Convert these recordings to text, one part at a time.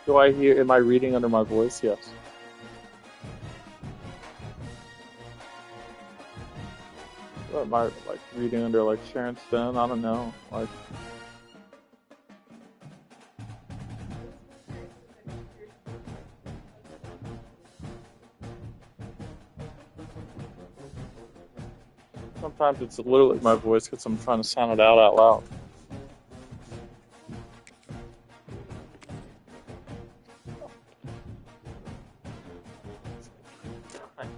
Do I hear? Am I reading under my voice? Yes. Or am I like reading under like Sharon Stone? I don't know. Like, sometimes it's literally my voice because I'm trying to sound it out loud. I know.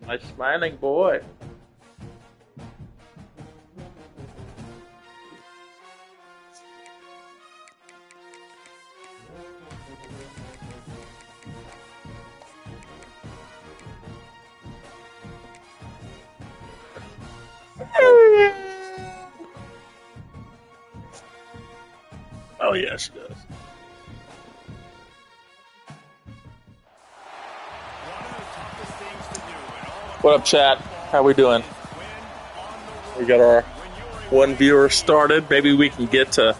My smiling boy. Oh yeah, she does. What up, chat? How we doing? We got our one viewer started. Maybe we can get to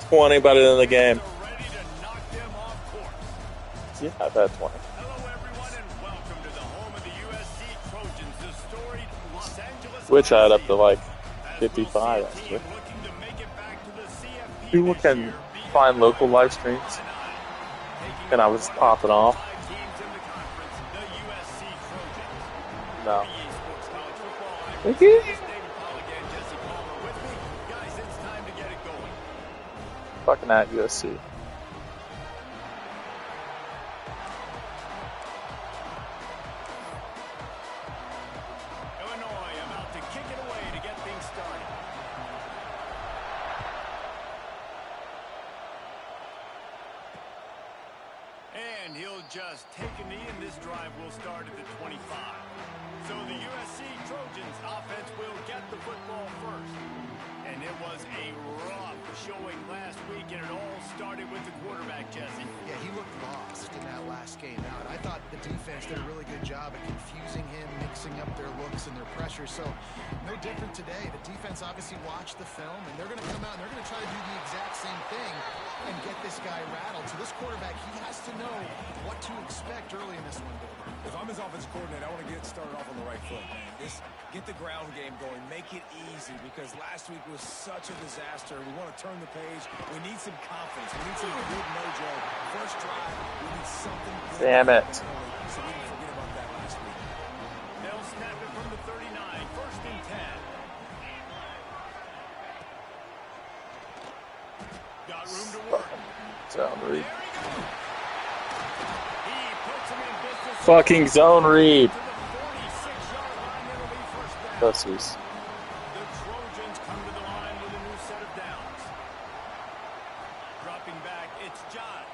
20 by the end of the game. Yeah, I've had 20. Which I had up to like 55 actually. People can find local live streams, and I was popping off. No. Thank you. Fucking at USC. And he'll just take a knee, and this drive will start at the 25. So the USC Trojans offense will get the football first. And it was a rough showing last week, and it all started with the quarterback, Jesse. Yeah, he looked lost in that last game out. I thought the defense did a really good job at confusing him, mixing up their looks and their pressure. So no different today. The defense obviously watched the film, and they're going to come out and they're going to try to do the exact same thing and get this guy rattled. So this quarterback, he has to know what to expect early in this one. If I'm his offensive coordinator, I want to get started off on the right foot, man. Get the ground game going. Make it easy, because last week was such a disaster. We want to turn the page. We need some confidence. We need some good mojo. First drive, we need something good. Damn it. So we didn't forget about that last week. They'll snap it from the 39, first and 10. Got room to work. Zone read. Fucking zone read. Pussies. The Trojans come to the line with a new set of downs. Dropping back, it's John.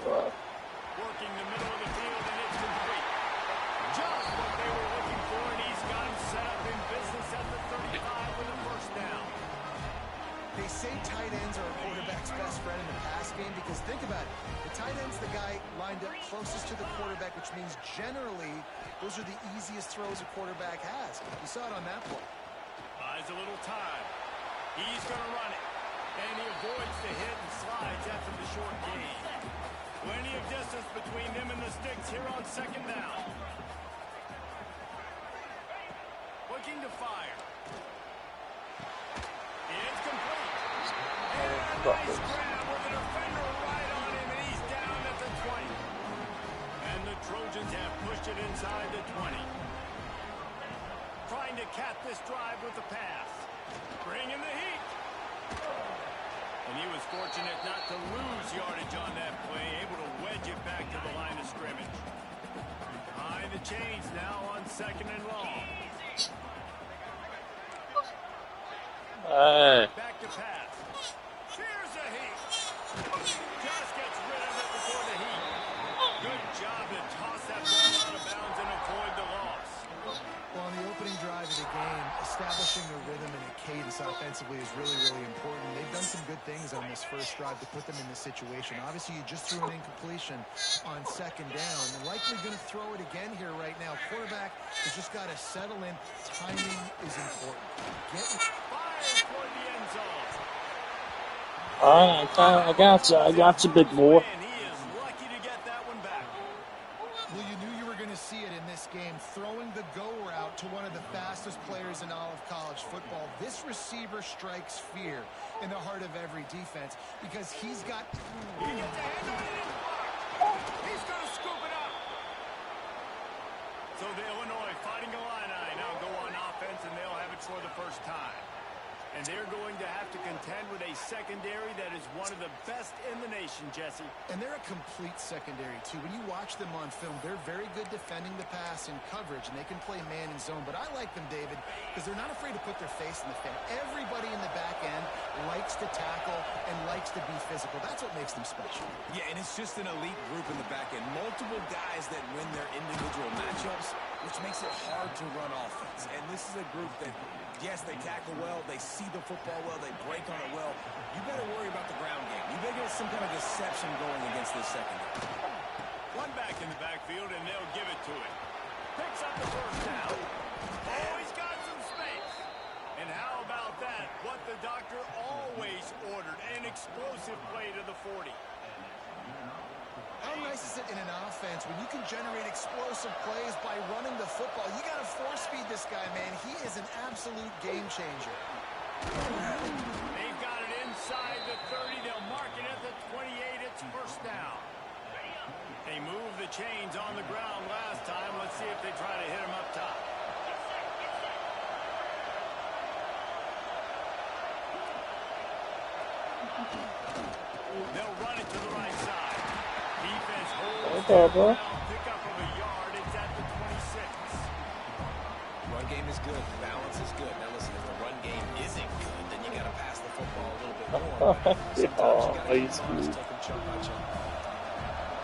Working the middle of the field, and it's complete. Just what they were looking for, and he's got him set up in business at the 35 with a first down. They say tight ends are a quarterback's best friend in the pass game, because think about it. The tight end's the guy lined up closest to the quarterback, which means generally those are the easiest throws a quarterback has. You saw it on that play. Buys a little time. He's going to run it. And he avoids the hit and slides after the short gain. Plenty of distance between them and the sticks here on second down. Looking to fire. It's complete. And a nice grab with a defender right on him, and he's down at the 20. And the Trojans have pushed it inside the 20. Trying to cap this drive with a pass. Bringing the heat. And he was fortunate not to lose yardage on that play, able to wedge it back to the line of scrimmage. Behind the chains now on second and long. Back to pass. Here's the heat. Just gets rid of it before the heat. Good job to toss that ball out of bounds and avoid the loss. Well, on the opening drive of the game, establishing a rhythm and a cadence offensively is really, really important. They've done some good things on this first drive to put them in this situation. Obviously, you just threw an incompletion on second down. They're likely going to throw it again here right now. Quarterback has just got to settle in. Timing is important. Fires toward the end zone. All right, I got you. I got you, big boy. He is lucky to get that one back. Well, you knew you were going to see it in this game, throwing the go route to one of the fastest players in all of college football. This receiver strikes fear in the heart of every defense because he's got... He gets a hand on it. He's going to scoop it up. So the Illinois Fighting Illini now go on offense, and they'll have it for the first time. And they're going to have to contend with a secondary that is one of the best in the nation, Jesse. And they're a complete secondary, too. When you watch them on film, they're very good defending the pass and coverage, and they can play man and zone. But I like them, David, because they're not afraid to put their face in the fan. Everybody in the back end likes to tackle and likes to be physical. That's what makes them special. Yeah, and it's just an elite group in the back end. Multiple guys that win their individual matchups, which makes it hard to run offense. And this is a group that, yes, they tackle well, they see the football well, they break on it well. You better worry about the ground game. You better get some kind of deception going against this secondary. One back in the backfield, and they'll give it to him. Picks up the first down. Oh, he's got some space. And how about that? What the doctor always ordered, an explosive play to the 40. How nice is it in an offense when you can generate explosive plays by running the football? You got to force feed this guy, man. He is an absolute game changer. They've got it inside the 30. They'll mark it at the 28. It's first down. They moved the chains on the ground last time. Let's see if they try to hit him up top. They'll run it to the right side. Defense holds Okay, bro. pickup of a yard. It's at the 26. Run game is good. Balance is good. Now listen, if the run game isn't good, then you got to pass the football a little bit more. Sometimes you got to take them chunk by chunk.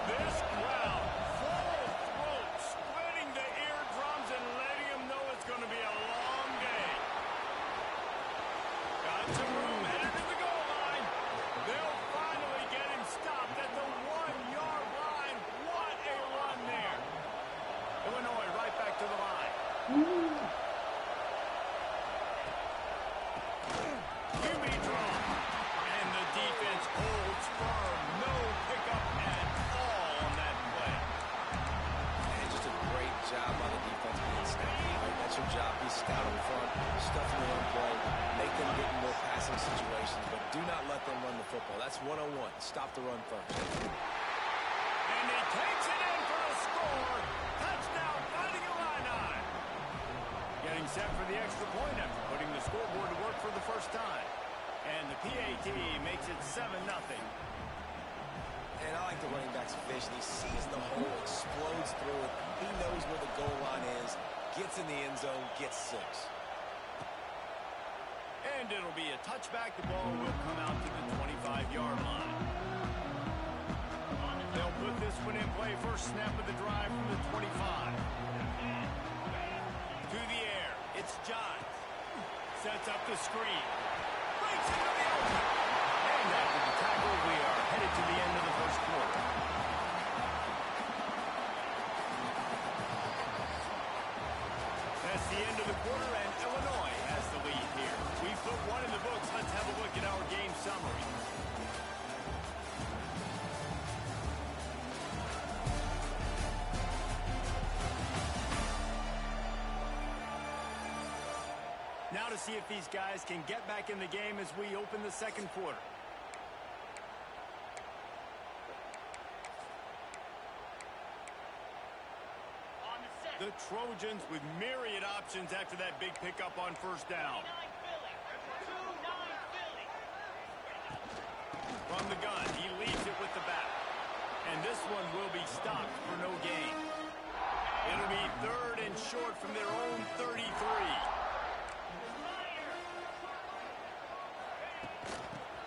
This crowd full of throats, splitting the eardrums and letting them know it's going to be a long day. Got some room headed to the goal line. They'll finally get him stopped at the 1-yard line. What a run there. Illinois right back to the line. QB draw. And the defense holds firm. No pickup at all on that play. And just a great job on the defense being snappy. Right? That's your job. Be scout in front, stuff in the run play, make them get in more passing situations, but do not let them run the football. That's 101. Stop the run first. And he takes it in for a score. Touchdown, Fighting Illini. Getting set for the extra point after putting the scoreboard to work for the first time. And the PAT makes it 7-0. And I like the running back's vision. He sees the hole, explodes through it. He knows where the goal line is, gets in the end zone, gets 6. And it'll be a touchback. The ball will come out to the 25-yard line. They'll put this one in play. First snap of the drive from the 25. To the air. It's John. Sets up the screen. Breaks into the open. And after the tackle, we are headed to the end of the first quarter. That's the end of the quarter, and Illinois has the lead here. We put one in the books. Let's have a look at our game summary. Now to see if these guys can get back in the game as we open the second quarter. The Trojans with myriad options after that big pickup on first down. From the gun, he leaves it with the back. And this one will be stopped for no gain. It'll be 3rd and short from their own 33.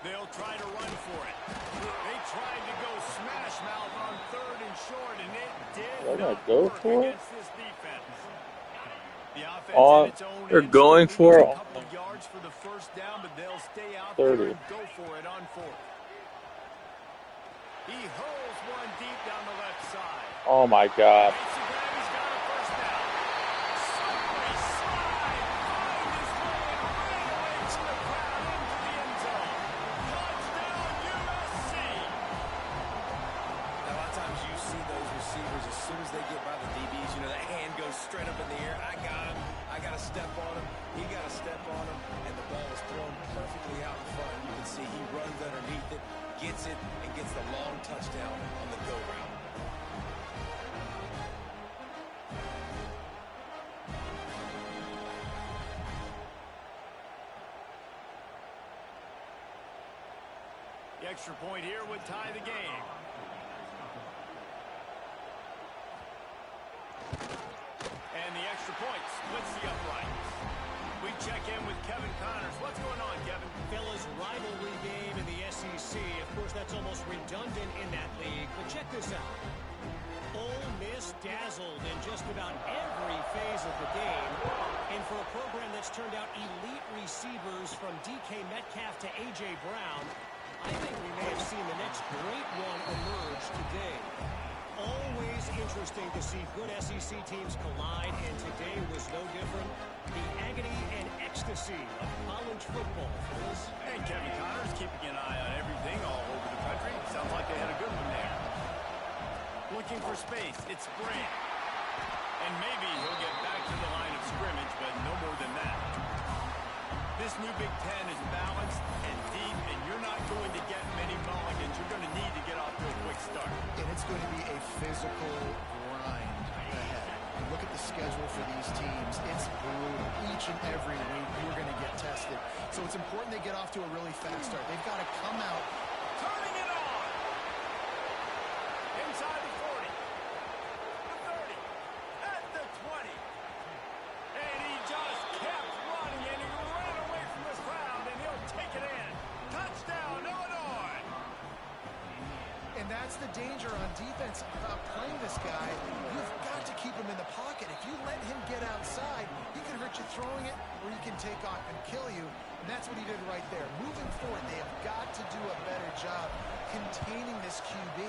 They'll try to run for it. They tried to go smash mouth on 3rd and short, and it did not go work for it? against this defense. The offense On, in its own they're end going still for needs it. a couple of yards for the first down, but they'll stay out 30. there and go for it on 4th. He hurls one deep down the left side. Oh my God. Makes the grab, he's got a first down. Slippery slide, finds his way right away from the crowd into the end zone. Touchdown, directly out in front. You can see he runs underneath it, gets it, and gets the long touchdown on the go route. The extra point here would tie the game. And the extra point splits the uprights. We check in with Kevin Connors. What's going on, Kevin? Fellas, rivalry game in the SEC. Of course, that's almost redundant in that league. But check this out. Ole Miss dazzled in just about every phase of the game. And for a program that's turned out elite receivers from DK Metcalf to A.J. Brown, I think we may have seen the next great one emerge today. Always interesting to see good SEC teams collide, and today was no different. The agony and ecstasy of college football, fellas. And Kevin Connors keeping an eye on everything all over the country. Sounds like they had a good one there. Looking for space. It's Brand. And maybe he'll get back to the line of scrimmage, but no more than that. This new Big Ten is balanced and deep, and you're not going to get many mulligans. You're going to need to get off to a quick start. And it's going to be a physical grind ahead. You look at the schedule for these teams. It's brutal. Each and every week, you're going to get tested. So it's important they get off to a really fast start. They've got to come out. Turning it on. Inside the 40. The 30. At the 20. And he just kept running, and he ran away from the crowd, and he'll take it in. Touchdown, Illinois. And that's the danger on defense about playing this guy. You've got to keep him in the pocket. If you let him get outside, he can hurt you throwing it, or he can take off and kill you. And that's what he did right there. Moving forward, they have got to do a better job containing this QB.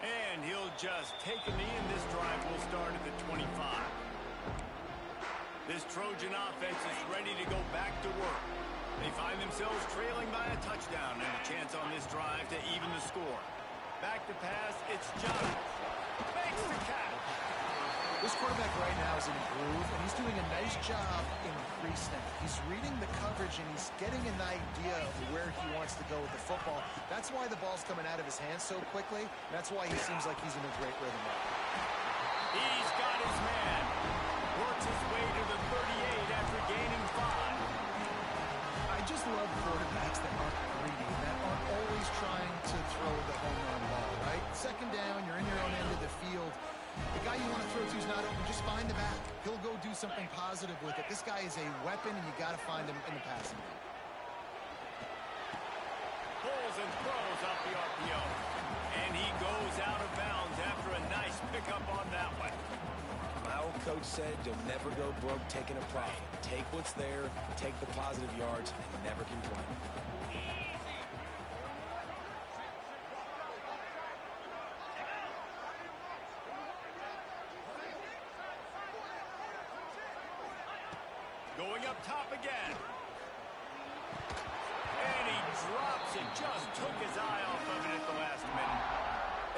And he'll just take a knee, and this drive will start at the 25. This Trojan offense is ready to go back to work. They find themselves trailing by a touchdown and a chance on this drive to even the score. Back to pass, it's John. Makes the catch. This quarterback right now is in a groove, and he's doing a nice job in pre-snap. He's reading the coverage, and he's getting an idea of where he wants to go with the football. That's why the ball's coming out of his hands so quickly. That's why he seems like he's in a great rhythm. He's got his man. Works his way to the 38 after gaining 5. I just love quarterbacks that aren't greedy, that aren't always trying to throw the home run ball, right? Second down, you're in your own end of the field. The guy you want to throw to is not open. Just find the back. He'll go do something positive with it. This guy is a weapon, and you got to find him in the passing game. Pulls and throws off the RPO. And he goes out of bounds after a nice pickup on that one. My old coach said you'll never go broke taking a profit. Take what's there, take the positive yards, and never complain. Going up top again. And he drops it. Just took his eye off of it at the last minute.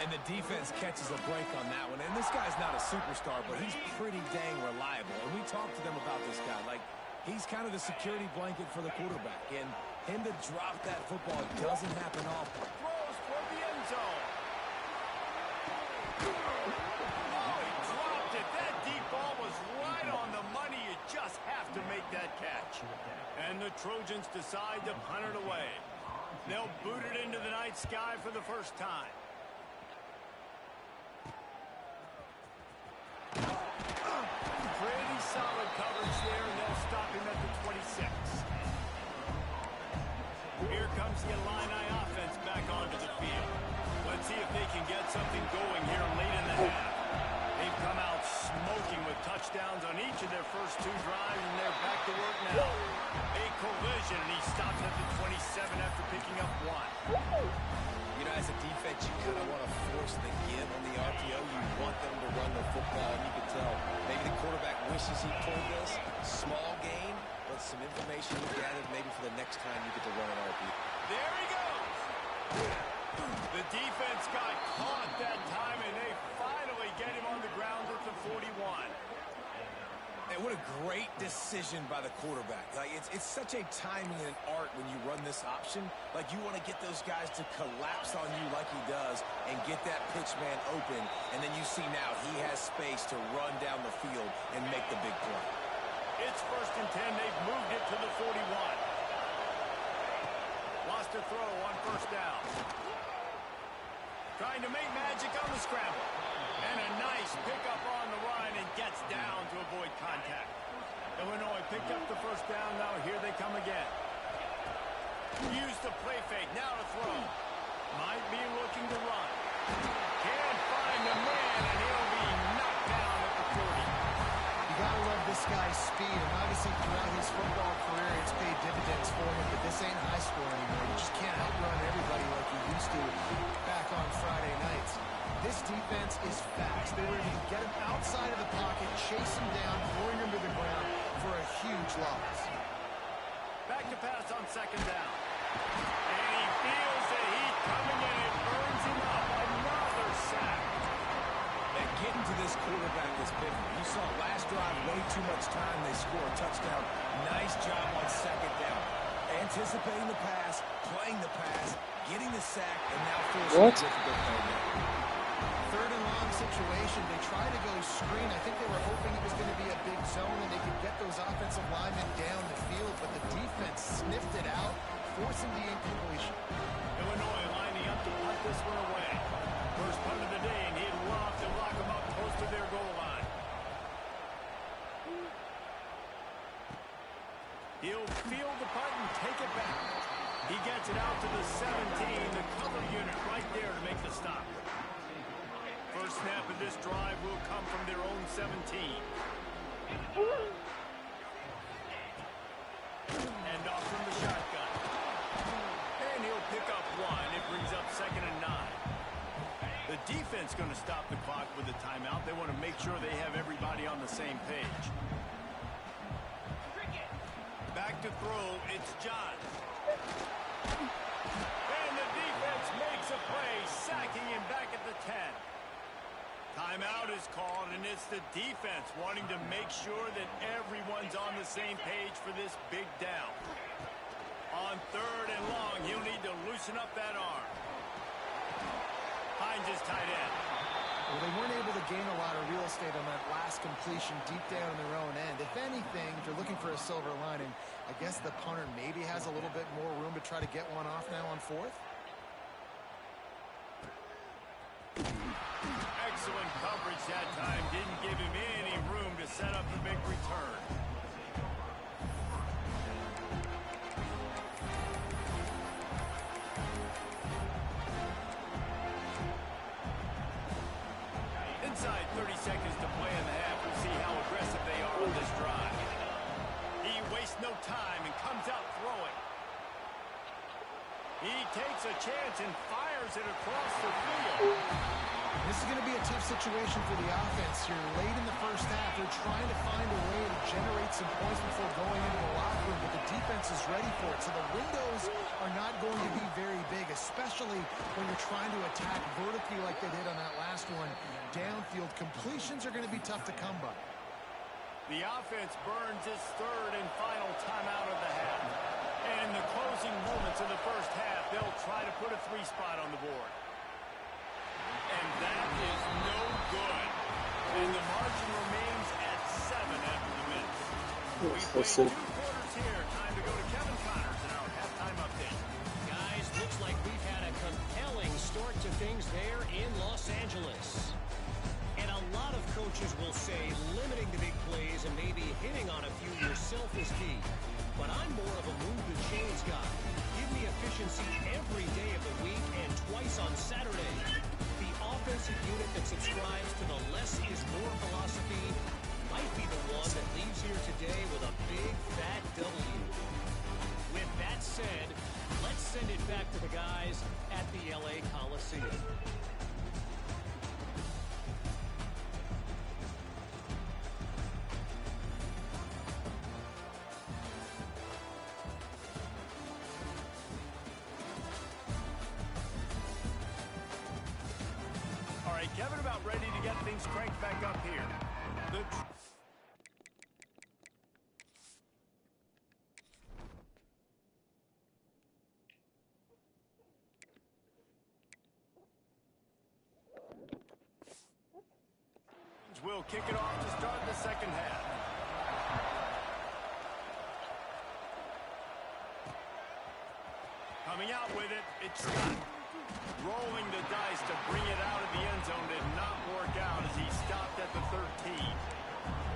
And the defense catches a break on that one. And this guy's not a superstar, but he's pretty dang reliable. And we talked to them about this guy. Like, he's kind of the security blanket for the quarterback. And him to drop that football doesn't happen often. Throws toward the end zone. Oh, he dropped it. That deep ball was right on the money. You just have to make that catch. And the Trojans decide to punt it away. They'll boot it into the night sky for the first time. Pretty solid coverage there, and they'll stop him at the 26. Here comes the Illini offense back onto the field. Let's see if they can get something going here late in the half. They've come out smoking with touchdowns on each of their first 2 drives, and they're back to work now. A collision, and he stops at the 27 after picking up 1. You know, as a defense, you kind of want to force the give on the RPO. You want them to run the football, and you can tell maybe the quarterback wishes he pulled this. Small gain, but some information you gathered maybe for the next time you get to run an RPO. There he goes. The defense got caught that time, and they finally get him on the ground at the 41. And what a great decision by the quarterback. Like it's such a timing and art when you run this option. Like you want to get those guys to collapse on you like he does and get that pitch man open. And then you see now he has space to run down the field and make the big play. It's 1st and 10. They've moved it to the 41. Lost a throw on 1st down. Trying to make magic on the scramble. And a nice pickup on the run and gets down to avoid contact. Illinois picked up the 1st down. Now here they come again. Use the play fake. Now to throw. Might be looking to run. Can't find the man, and he'll be knocked down at the 40. You gotta love this guy's speed, and obviously throughout his football career, it's paid dividends for him, but this ain't high school anymore. You just can't outrun everybody like you used to back on Friday nights. This defense is fast. They were able to get him outside of the pocket, chase him down, throwing him to the ground for a huge loss. Back to pass on 2nd down. And he feels the heat coming in. It burns him up. Another sack. And getting to this quarterback is big. You saw last drive, way too much time. They score a touchdown. Nice job on 2nd down. Anticipating the pass, playing the pass, getting the sack, and now forcing a difficult play. 3rd and long situation. They try to go screen. I think they were hoping it was going to be a big zone and they could get those offensive linemen down the field, but the defense sniffed it out, forcing the incompletion. Illinois lining up to punt this one away. First punt of the day, and he'd love to lock them up close to their goal line. He'll field the punt and take it back. He gets it out to the 17, the cover unit right there to make the stop. First snap of this drive will come from their own 17. And off from the shotgun. And he'll pick up 1. It brings up 2nd and 9. The defense going to stop the clock with a timeout. They want to make sure they have everybody on the same page. Back to throw. It's John. And the defense makes a play, sacking him back at the 10. Timeout is called, and it's the defense wanting to make sure that everyone's on the same page for this big down. On 3rd and long, he'll need to loosen up that arm. Hines is tight end. Well, they weren't able to gain a lot of real estate on that last completion deep down in their own end. If anything, if you're looking for a silver lining, I guess the punter maybe has a little bit more room to try to get one off now on 4th. Excellent coverage that time. Didn't give him any room to set up the big return. Inside 30 seconds to play in the half. We'll see how aggressive they are on this drive. He wastes no time and comes out throwing. He takes a chance and fires it across the field. This is going to be a tough situation for the offense here. Late in the first half, they're trying to find a way to generate some points before going into the locker room, but the defense is ready for it. So the windows are not going to be very big, especially when you're trying to attack vertically like they did on that last one. Downfield completions are going to be tough to come by. The offense burns its 3rd and final timeout of the half. And in the closing moments of the first half, they'll try to put a 3 spot on the board. And that is no good. And the margin remains at 7 after the minutes. We play 2 quarters here. Time to go to Kevin Connors in our halftime update. Guys, looks like we've had a compelling start to things there in Los Angeles. And a lot of coaches will say limiting the big plays and maybe hitting on a few yourself is key. But I'm more of a move the chains guy. Give me efficiency every day of the week and twice on Saturday. The offensive unit that subscribes to the less is more philosophy might be the one that leaves here today with a big fat W. With that said, let's send it back to the guys at the LA Coliseum. Kevin about ready to get things cranked back up here. will kick it off to start the second half. Coming out with it, it's Scott. Rolling the dice to bring it out of the end zone did not work out as he stopped at the 13.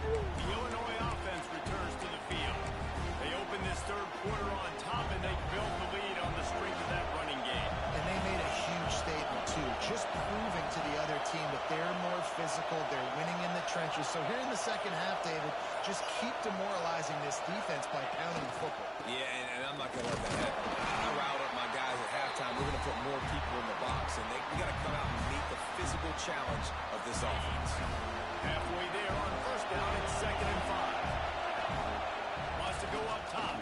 The Illinois offense returns to the field. They open this third quarter on top, and they built the lead on the strength of that running game. And they made a huge statement, too, just proving to the other team that they're more physical, they're winning in the trenches. So here in the second half, David, just keep demoralizing this defense by pounding the football. Yeah, and I'm not going to let that happen. I riled up my guys at halftime. We're going to put more people in the box, and we got to come out and meet the physical challenge of this offense. Halfway there on first down, it's 2nd and 5. Wants to go up top.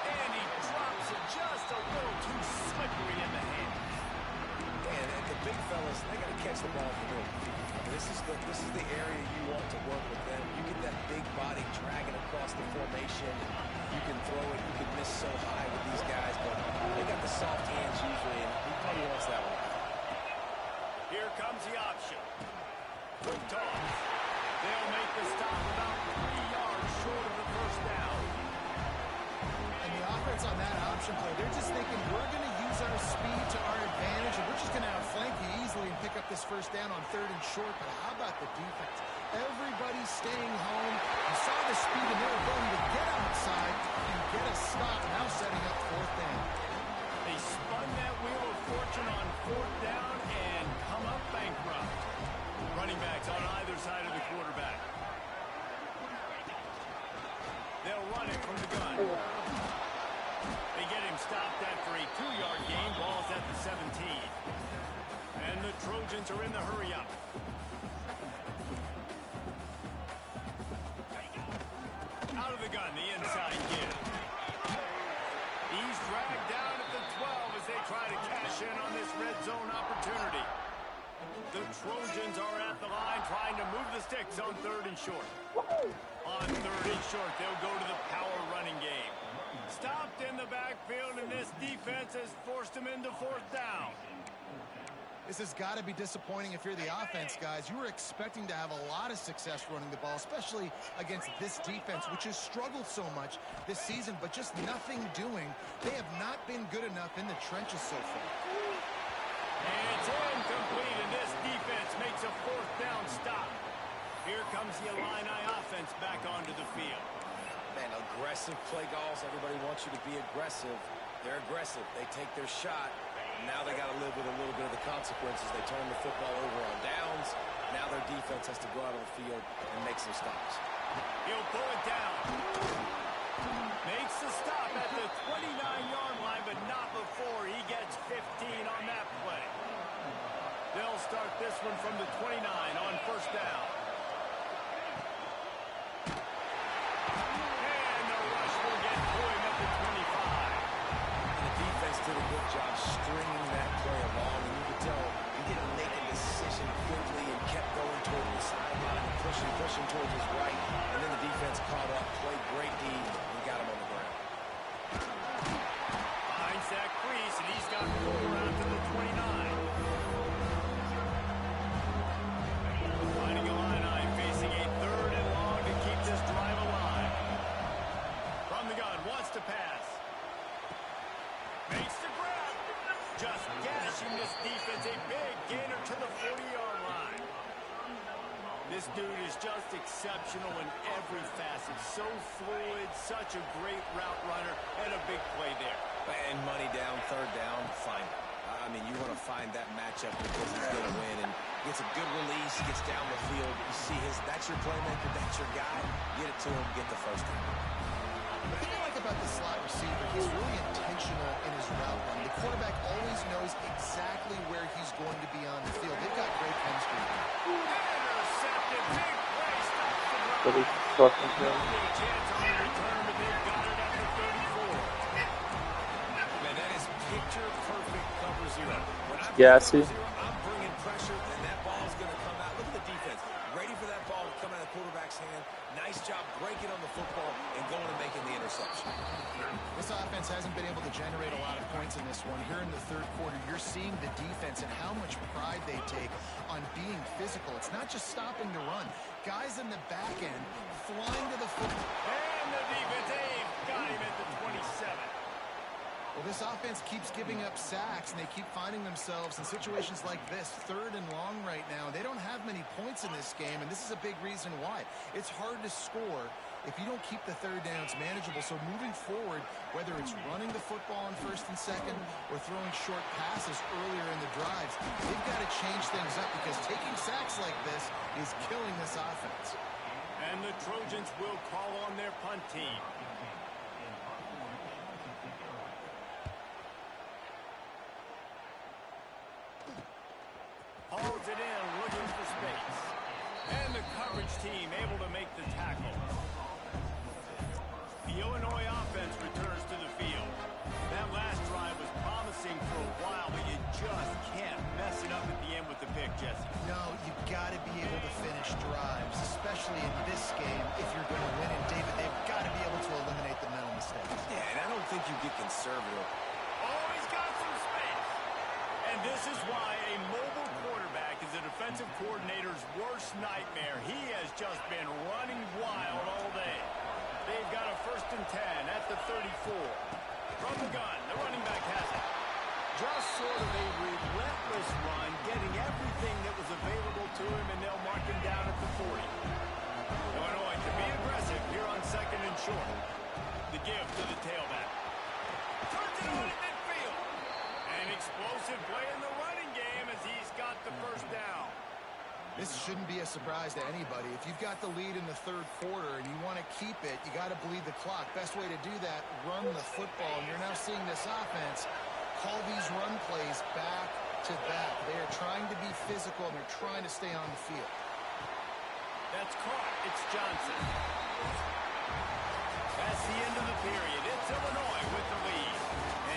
And he drops it just a little too slippery in the hand. And the big fellas, they got to catch the ball from there. This is the area you want to work with them. You get that big body dragging across the formation. You can throw it. You can miss so high with these guys, but they got the soft hands usually, and he probably wants that one. Here comes the option. Quick toss. They'll make the stop about 3 yards short of the first down. And the offense on that option play, they're just thinking, we're going to use our speed to our advantage, and we're just going to outflank you easily and pick up this first down on 3rd and short. But how about the defense? Everybody's staying home. You saw the speed, and they were going to get outside and get a stop, now setting up 4th down. They spun that wheel of fortune on 4th down and come up bankrupt. Running backs on either side of the quarterback. They'll run it from the gun. They get him stopped after a 2-yard gain. Ball's at the 17. And the Trojans are in the hurry-up. Out of the gun, the inside give. He's dragged down at the 12 as they try to cash in on this red zone opportunity. The Trojans are at the line trying to move the sticks on 3rd and short. On 3rd and short, they'll go to the power running game. Stopped in the backfield, and this defense has forced him into 4th down. This has got to be disappointing if you're the offense, guys. You were expecting to have a lot of success running the ball, especially against this defense, which has struggled so much this season, but just nothing doing. They have not been good enough in the trenches so far. And it's incomplete, and this defense makes a 4th down stop. Here comes the Illini offense back onto the field. Man, aggressive play calls. Everybody wants you to be aggressive. They're aggressive. They take their shot. Now they got to live with a little bit of the consequences. They turn the football over on downs. Now their defense has to go out on the field and make some stops. He'll pull it down. Makes the stop at the 29-yard line, but not before he gets 15 on that play. They'll start this one from the 29 on first down. And the rush will get to him at the 25. And the defense did a good job stringing that play along, and you could tell he didn't make a decision quickly and kept going toward the sideline and pushing towards his right, and then the defense caught up, played great D, and got him on the ground. Finds that crease, and he's got 4 out to the 29. Finding Illini facing a 3rd and long to keep this drive alive. From the gun, wants to pass. Makes the grab. Just gashing this defense. A big gainer to the 40-yard line. This dude is just exceptional in every facet. So fluid, such a great route runner, and a big play there. And money down, 3rd down, fine. I mean, you want to find that matchup because he's going to win, and gets a good release, gets down the field. You see that's your playmaker, that's your guy. Get it to him, get the first down. What I like about the slot receiver, he's really intentional in his route run. The quarterback always knows exactly where he's going to be on the field. They've got great chemistry. Intercepted, big play, stops the run. Really fucking No big chance on the return, but they've got it at the 34. Man, that is picture-perfect cover zero. When I Yeah, cover see? zero, I'm bringing pressure, and that ball's going to come out. Look at the defense. Ready for that ball to come out of the quarterback's hand. Nice job breaking on the football and going and making the interception. This offense offense hasn't been able to generate a lot of points in this one. Here in the third quarter, you're seeing the defense and how much pride they take on being physical. It's not just stopping the run. Guys in the back end flying to the football. And the defense, got him at the 27. Well, this offense keeps giving up sacks, and they keep finding themselves in situations like this, third and long right now. They don't have many points in this game, and this is a big reason why. It's hard to score if you don't keep the third downs manageable. So moving forward, whether it's running the football on first and second or throwing short passes earlier in the drives, they've got to change things up because taking sacks like this is killing this offense. And the Trojans will call on their punt team. Holds it in, looking for space. And the coverage team able to make the tackle. The Illinois offense returns to the field. That last drive was promising for a while, but you just can't mess it up at the end with the pick, Jesse. No, you've got to be able to finish drives, especially in this game if you're going to win. And, David, they've got to be able to eliminate the mental mistakes. Yeah, and I don't think you get conservative. Oh, he's got some space. And this is why a mobile quarterback is a defensive coordinator's worst nightmare. He has just been running wild all day. They've got a 1st and 10 at the 34. From the gun, the running back has it. Just sort of a relentless run, getting everything that was available to him, and they'll mark him down at the 40. Illinois can be aggressive here on 2nd and short. The give to the tailback. Turns it on at midfield. An explosive play in the running game as he's got the 1st down. This shouldn't be a surprise to anybody. If you've got the lead in the third quarter and you want to keep it, you got to bleed the clock. Best way to do that, run the football. And you're now seeing this offense call these run plays back to back. They are trying to be physical, and they're trying to stay on the field. That's caught. It's Johnson. That's the end of the period. It's Illinois with the lead.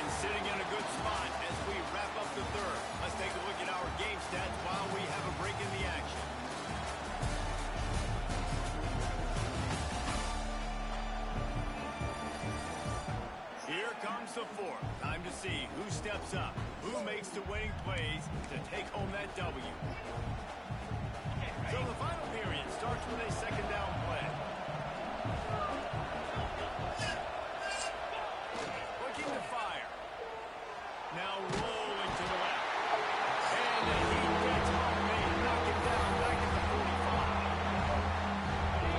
And sitting in a good spot as we wrap up the third. Let's take a look at our game stats while we have a break in the action. Here comes the fourth. Time to see who steps up, who makes the winning plays to take home that W. So the final period starts with a 2nd down play. Looking to fire. Now rolling to the left. And he gets home. They knock him down back at the 45.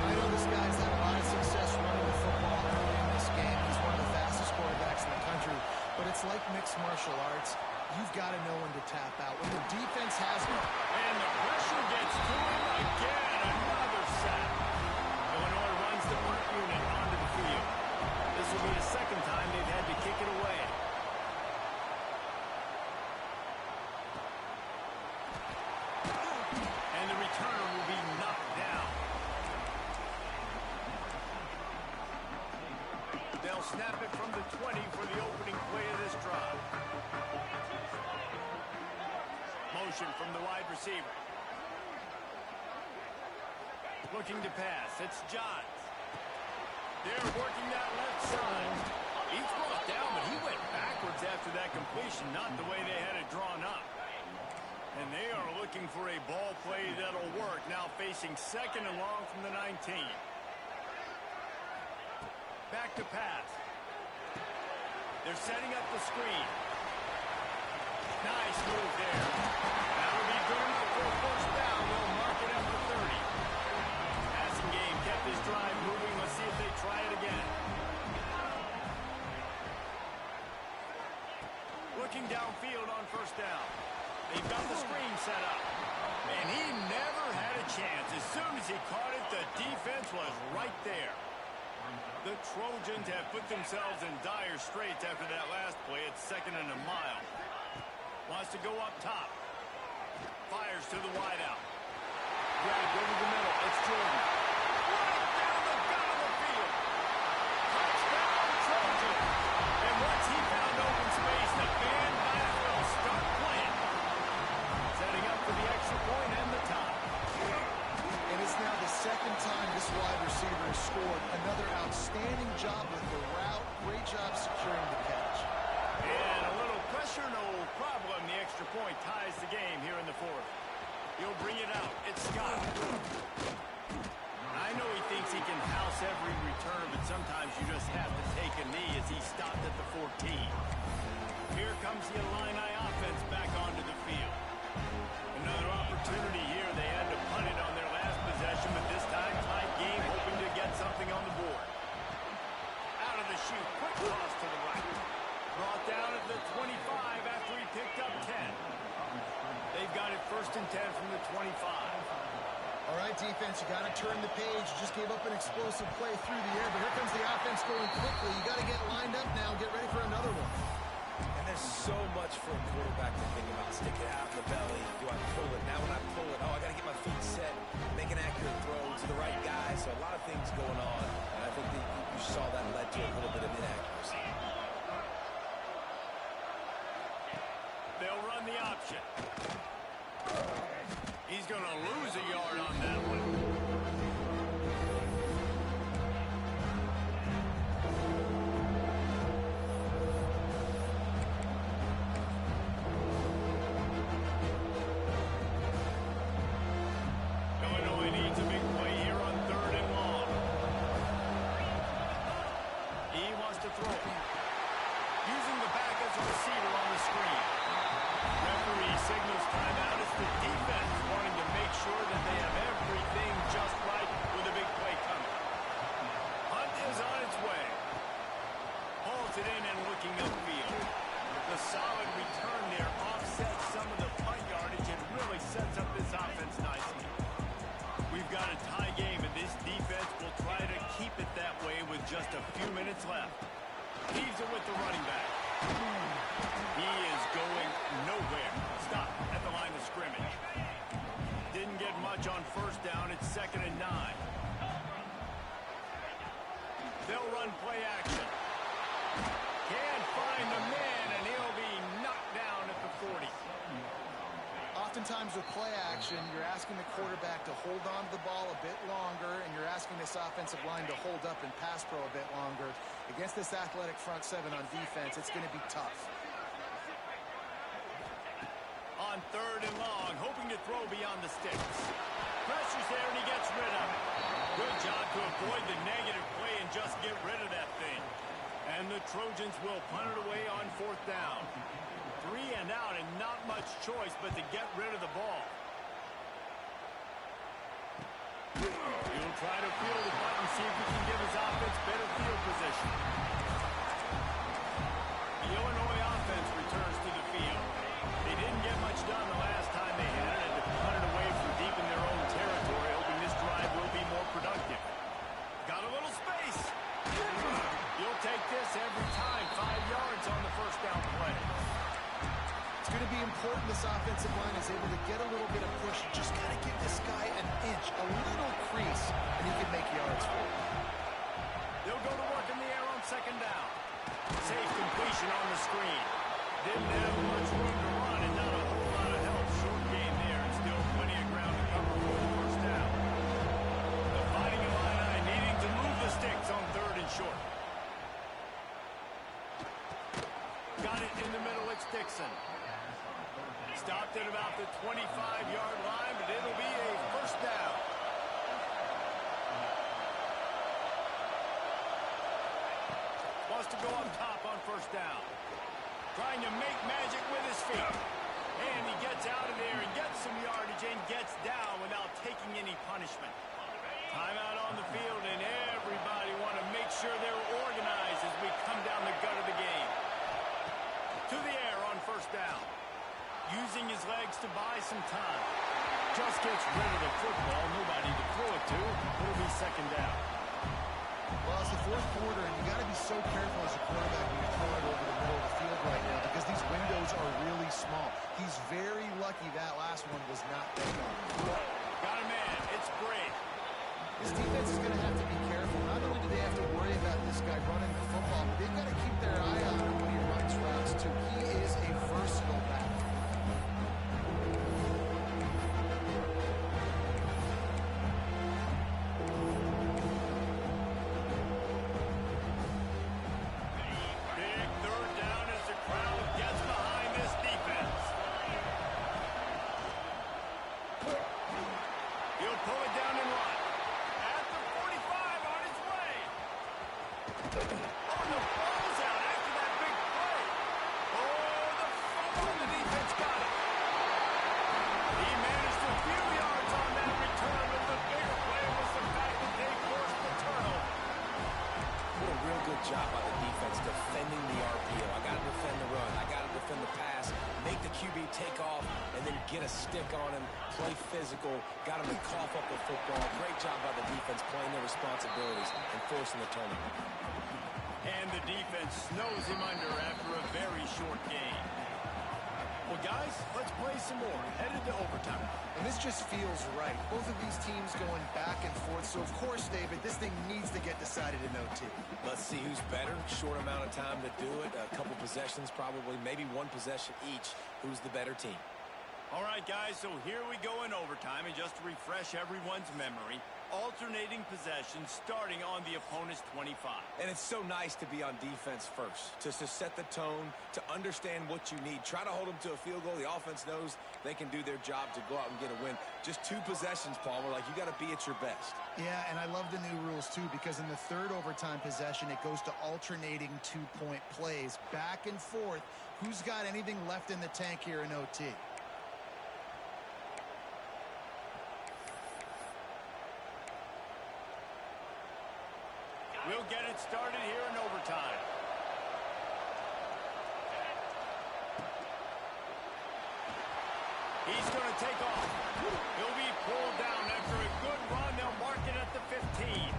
I know this guy's had a lot of success running the football early in this game. He's one of the fastest quarterbacks in the country. But it's like mixed martial arts. You've got to know when to tap out. When the defense has one. And the pressure gets to him again. Another sack. Illinois runs the punt unit onto the field. This will be the 2nd time they've had to kick it away. And the returner will be knocked down. They'll snap it from the 20 for the opening play of this drive. Motion from the wide receiver. Looking to pass. It's Johns. They're working that left side. He's brought down, but he went backwards after that completion, not the way they had it drawn up. And they are looking for a ball play that'll work. Now facing 2nd and long from the 19. Back to pass. They're setting up the screen. Nice move there. That'll be good enough for a 1st down. They'll mark it at the 30. Passing game kept this drive moving. Let's see if they try it again. Looking downfield on 1st down. They've got the screen set up. And he never had a chance. As soon as he caught it, the defense was right there. The Trojans have put themselves in dire straits after that last play. It's 2nd and a mile. Wants to go up top. Fires to the wideout. Grabbed over the middle. It's Jordan. Right down the gut of the field. Touchdown, Trojans. And once he found open space, the band might as well start playing. Setting up for the extra point and the tie. And it's now the 2nd time this wide receiver has scored. Another outstanding job with the route. Great job job securing the catch. And a little pressure, no problem. The extra point ties the game here in the fourth. He'll bring it out. It's Scott. I know he thinks he can house every return, but sometimes you just have to take a knee as he stopped at the 14. Here comes the Illini offense back onto the field. Another opportunity here. They had to punt it on their last possession, but this time tied game, hoping to get something on the board. Out of the chute, quick toss to the right. Brought down at the 25 after he picked up 10. They've got it 1st and 10 from the 25. All right, defense, you got to turn the page. You just gave up an explosive play through the air, but here comes the offense going quickly. You got to get lined up now and get ready for another one. And there's so much for a quarterback to think about. Stick it out in the belly. Do I pull it? Now when I pull it, I got to get my feet set, make an accurate throw to the right guy. So a lot of things going on, and I think that you saw that led to a little bit of inaccuracy. They'll run the option. He's going to lose a yard on that one. Illinois needs a big play here on 3rd and long. He wants to throw it. Using the back as a receiver on the screen. Referee signals timeout. It's the defense wanting to make sure that they have everything just right with a big play coming. Hunt is on its way. Hauls it in and looking upfield. The solid return there offsets some of the punt yardage and really sets up this offense nicely. We've got a tie game, and this defense will try to keep it that way with just a few minutes left. Leaves it with the running back. He is going nowhere. Stop at the line of scrimmage. Didn't get much on 1st down. It's 2nd and 9. They'll run play action. Can't find the man, and he'll be knocked down at the 40. Oftentimes with play action, you're asking the quarterback to hold on to the ball a bit longer, and you're asking this offensive line to hold up and pass pro a bit longer. Against this athletic front seven on defense, it's going to be tough. On 3rd and long, hoping to throw beyond the sticks. Pressure's there, and he gets rid of it. Good job to avoid the negative play and just get rid of that thing. And the Trojans will punt it away on 4th down. 3 and out, and not much choice but to get rid of the ball. He'll try to field the punt and see if he can give his offense better field position. The Illinois offense returns to the field. They didn't get much done the last time they had it, and to punt it away from deep in their own territory, hoping this drive will be more productive. Got a little space. You'll take this every time. 5 yards on the 1st down play. It's going to be important this offensive line is able to get a little bit of push. You just got to give this guy an inch, a little crease, and he can make yards for it. They'll go to work in the air on 2nd down. Safe completion on the screen. Didn't have much room to run and not a whole lot of help. Short game there and still plenty of ground to cover for the 1st down. The Fighting Illini needing to move the sticks on 3rd and short. Got it in the middle. It's Dixon. Stopped at about the 25-yard line, but it'll be a 1st down. Wants to go up top on 1st down. Trying to make magic with his feet. And he gets out of there and gets some yardage and gets down without taking any punishment. Timeout on the field, and everybody want to make sure they're organized as we come down the gut of the game. To the air on 1st down. Using his legs to buy some time. Just gets rid of the football. Nobody to throw it to. It'll be 2nd down. Well, it's the 4th quarter, and you got to be so careful as a quarterback when you're throwing it over the middle of the field right now because these windows are really small. He's very lucky that last one was not big on him. Got a man. It's Bray. This defense is going to have to be careful. Not only do they have to worry about this guy running the football, but they've got to keep their eye on him when he runs routes, too. He is a versatile back. take off and then get a stick on him, play physical, got him to cough up the football. Great job by the defense playing their responsibilities and forcing the turnover. And the defense snows him under after a very short game. Well, guys, let's play some more. Headed to overtime. And this just feels right. Both of these teams going back and forth. So, of course, David, this thing needs to get decided in OT. Let's see who's better. Short amount of time to do it. A couple possessions probably. Maybe one possession each. Who's the better team? All right, guys, so here we go in overtime. And just to refresh everyone's memory, alternating possessions starting on the opponent's 25. And it's so nice to be on defense first, just to set the tone, to understand what you need. Try to hold them to a field goal. The offense knows they can do their job to go out and get a win. Just 2 possessions, Palmer. Like, you got to be at your best. Yeah, and I love the new rules, too, because in the third overtime possession, it goes to alternating 2-point plays, back and forth. Who's got anything left in the tank here in OT? We'll get it started here in overtime. He's going to take off. He'll be pulled down after a good run. They'll mark it at the 15.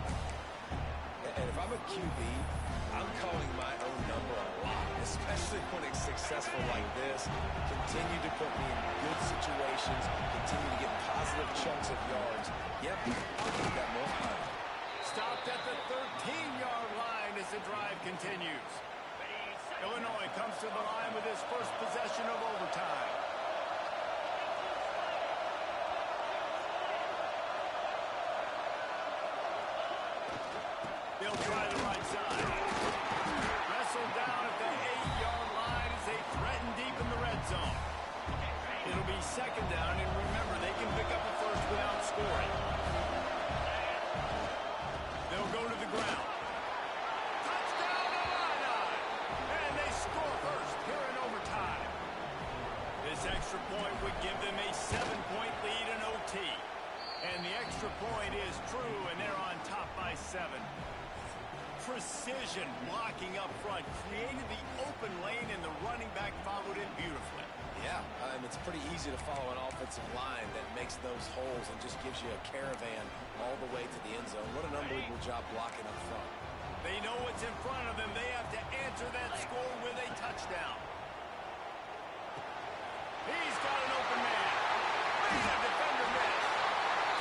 And if I'm a QB, I'm calling my own number a lot, especially when it's successful like this. Continue to put me in good situations. Continue to get positive chunks of yards. Yep, I'll give that more time. Stopped at the 13-yard line as the drive continues. Illinois comes to the line with his first possession of overtime. They'll try the right side. Wrestled down at the 8-yard line as they threaten deep in the red zone. It'll be second down, and remember, they can pick up a first without scoring. They'll go to the ground. Touchdown, Illini! And they score first here in overtime. This extra point would give them a 7-point lead in OT. And the extra point is true, and they're on top by 7. Precision blocking up front created the open lane, and the running back followed it beautifully. Yeah, it's pretty easy to follow an offensive line that makes those holes and just gives you a caravan all the way to the end zone. What an unbelievable job blocking up front. They know what's in front of them. They have to answer that score with a touchdown. He's got an open man. He's a defender miss.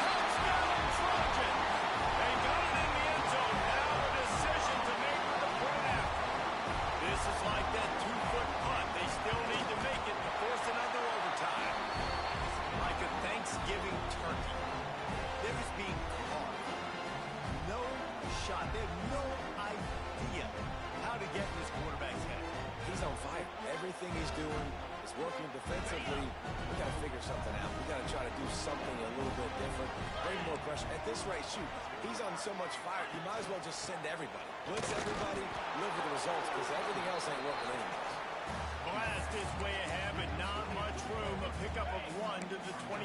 Touchdown, Trojans! They got it in the end zone. Now a decision to make with the point after. This is like that 2-foot punt. They still need to make it to force another overtime. Like a Thanksgiving turkey. They're just being carved. No shot. They have no idea how to get in this quarterback's head. He's on fire. Everything he's doing is working defensively. We got to figure something out. We got to try to do something a little bit different. Bring more pressure. At this rate, shoot, he's on so much fire, you might as well just send everybody. Blitz everybody, live with the results, because everything else ain't working anyways. Blast is way ahead, but not much room. A pickup of 1 to the 24.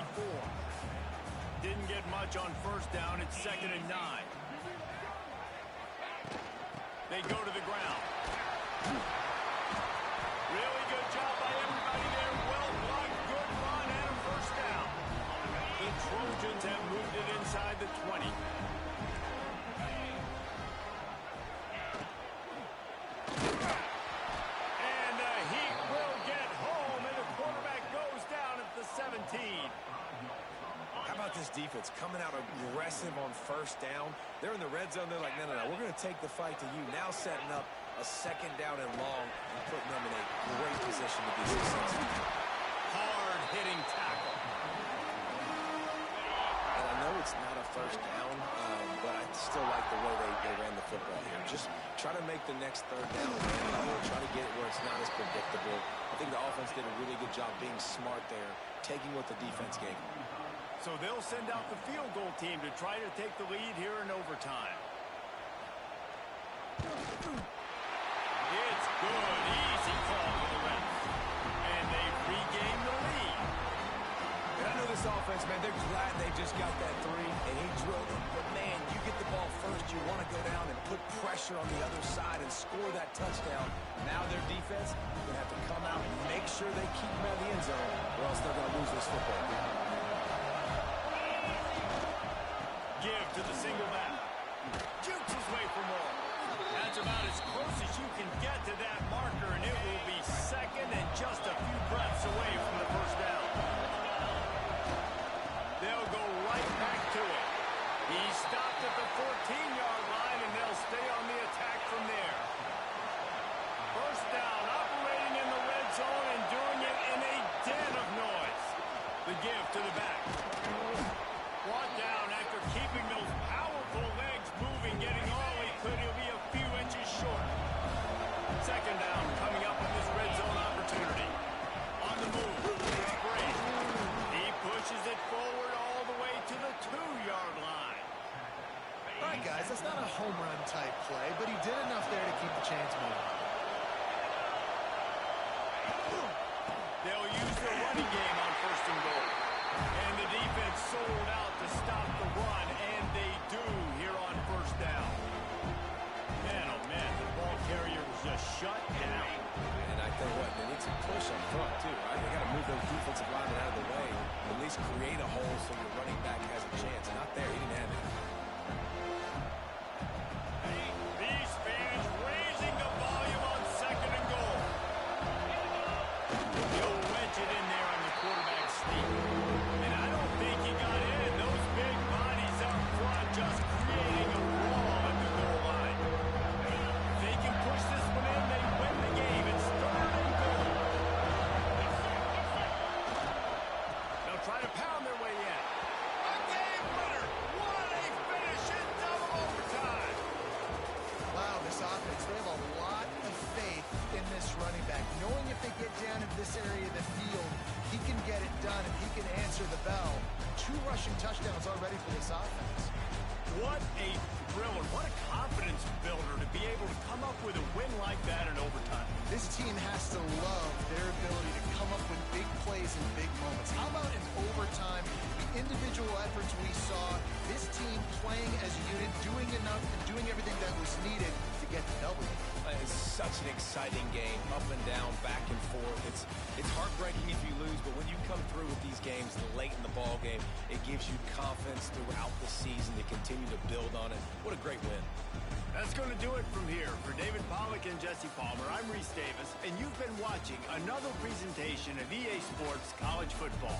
Didn't get much on first down. It's 2nd and 9. They go to the ground. Really good job by everybody there. Well blocked, good run, and a first down. The Trojans have moved it inside the 20. And the Heat will get home, and the quarterback goes down at the 17. How about this defense coming out aggressive on first down? They're in the red zone. They're like, no, we're going to take the fight to you. Now setting up a second down and long and putting them in a great position to be successful. Hard-hitting tackle. And I know it's not a first down, but I still like the way they ran the football here. Just try to make the next third down. Try to get it where it's not as predictable. I think the offense did a really good job being smart there, taking what the defense gave them. So they'll send out the field goal team to try to take the lead here in overtime. It's good. Easy call for the ref. And they regain the lead. And I know this offense, man, they're glad they just got that 3, and he drilled it. But, man, you get the ball first. You want to go down and put pressure on the other side and score that touchdown. Now their defense is going to have to come out and make make sure they keep him out of the end zone, or else they're going to lose this football game. Give to the single back. Jukes his way for more. That's about as close as you can get to that marker, and it will be second and just a few breaths away from the first down. They'll go right back to it. He stopped at the 14-yard line, and they'll stay on the attack from there. First down, operating in the red zone and doing it in a den of noise. The give to the back. Brought down after keeping those powerful legs moving, getting all he could. He'll be a few inches short. Second down coming up on this red zone opportunity. On the move, it's great. He pushes it forward all the way to the 2-yard line. All right, guys, that's not a home run type play, but he did enough there to keep the chains moving. They'll use their running game on first and goal. And the defense sold out to stop the run, and they do here on first down. Man, oh man, the ball carrier was just shut down. And I tell you what, they need some push up front too, right? They got to move those defensive linemen out of the way, at least create a hole so your running back has a chance. Not there, he didn't have it. These fans raising the volume on second and goal. He'll wedge it in there on the quarterback sneak. And I don't think he got in. Those big bodies up front just creating a brawl at the goal line. If they can push this one in, they win the game. It's third and goal. They'll try to pound their way in. A game winner. What a finish in double overtime. Wow, this offense, they have a lot of faith in this running back, knowing if they get down in this area of the field, he can get it done and he can answer the bell. 2 rushing touchdowns already for this offense. What a thriller. What a confidence builder to be able to come up with a win like that in overtime. This team has to love their ability to come up with big plays in big moments. How about in overtime, the individual efforts we saw, this team playing as a unit, doing enough and doing everything that was needed to get the W. It's such an exciting game, up and down, back and forth. It's heartbreaking if you lose, but when you come through with these games late in the ball game, it gives you confidence throughout the season to continue to build on it. What a great win. That's going to do it from here. For David Pollack and Jesse Palmer, I'm Reese Davis, and you've been watching another presentation of EA Sports College Football.